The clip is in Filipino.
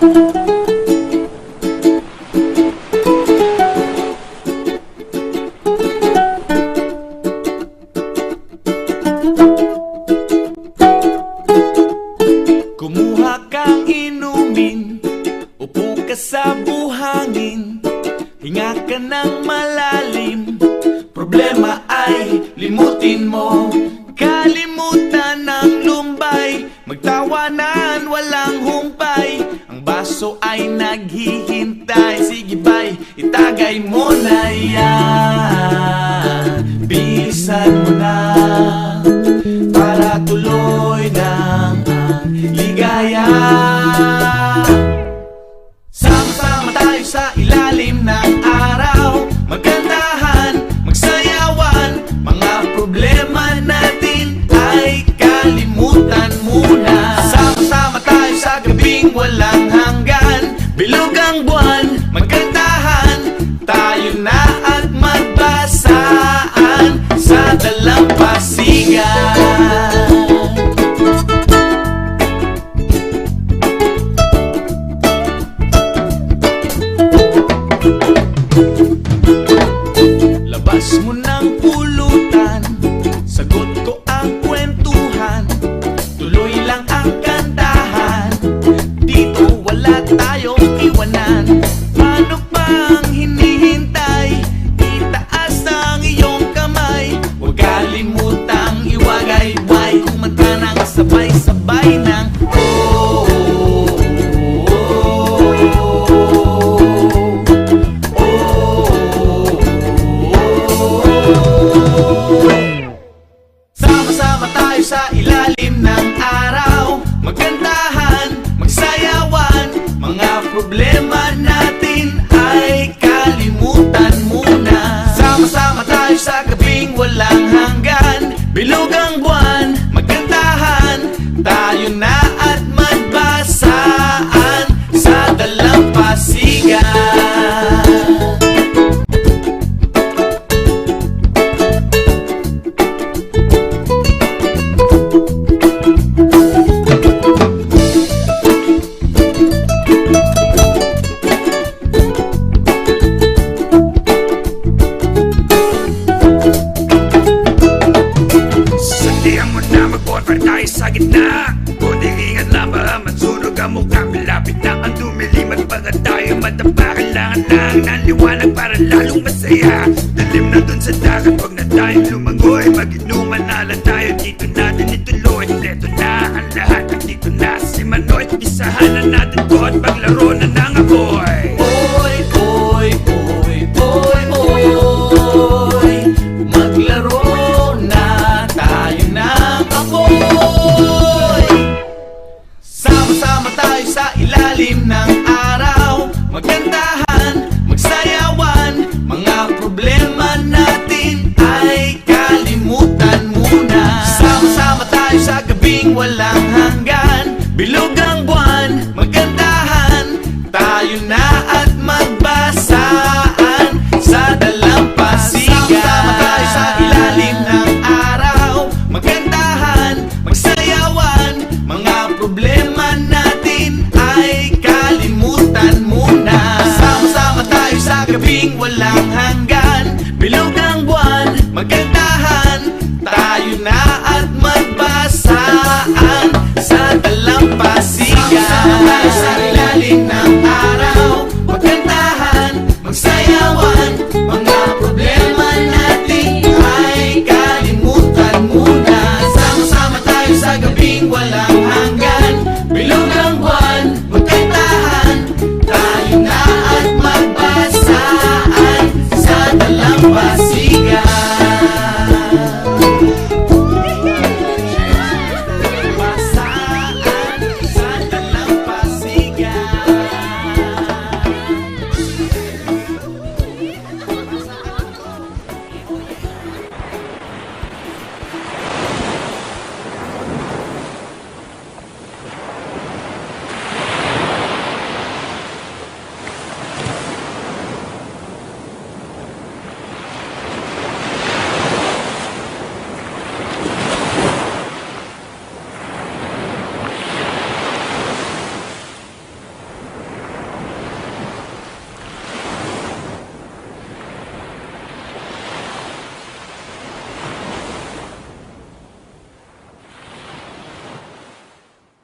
Kumuha kang inumin, upo ka sa buhangin, hinga ka ng malalim. Problema ay limutin mo, kalimutan ng lumbay, magtawanan walang humpay. Ang baso ay naghihintay, sige bay, itagay mo na yan. Bilisan mo na para tuloy ng ligaya. Sama-sama tayo sa ilalim ng araw, magkantahan, magsayawan, mga problema natin ay kalimutan muna. Sama-sama tayo sa gabing walang hanggan, bilog ang buwan, magkantahan, tayo na at magbasaan sa dalampasigan. Labas mo ng pulutan, sagot ko ang kwentuhan, tuloy lang ang kantahan, dito wala tayong iwanan. Paano pang hinihintay, itaas ang iyong kamay, huwag kalimutang iwagay-way, kumanta ng sabay-sabay ng oh, oh, sama-sama tayo sa ilalim ng araw, magkantahan, magsayawan, mga problema natin ay kalimutan muna. Sama-sama tayo sa gabing walang hanggan, bilog ang buwan, magkantahan, tayo na at magbasaan sa dalampasigan. Sa gitna, kunting ingat lang baka matsunog ang mukha. Malapit na ang dumilim at baka tayo madapa. Kailangan lang ng liwanag para lalong masaya. Dalim na dun sa dagat, huwag na tayong lumangoy. Mag-inuman na lang tayo, dito natin ituloy. Leto na ang lahat, dito na si Manoy. Isahan na natin to at paglaro na ng apoy. Oy, oy, oy, oy, oy, maglaro na tayo ng apoy. Sama-sama tayo sa ilalim ng araw, magkantahan, magsayawan, mga problema natin ay kalimutan muna. Sama-sama tayo sa gabing walang hanggan, bilog ang buwan, magkantahan, tayo na at magbasaan sa dalampasigan. Sama-sama tayo sa ilalim ng araw, magkantahan, magsayawan, mga problema natin ay kalimutan muna. Sama-sama tayo sa gabing walang hanggan, bilog ang buwan, magkantahan,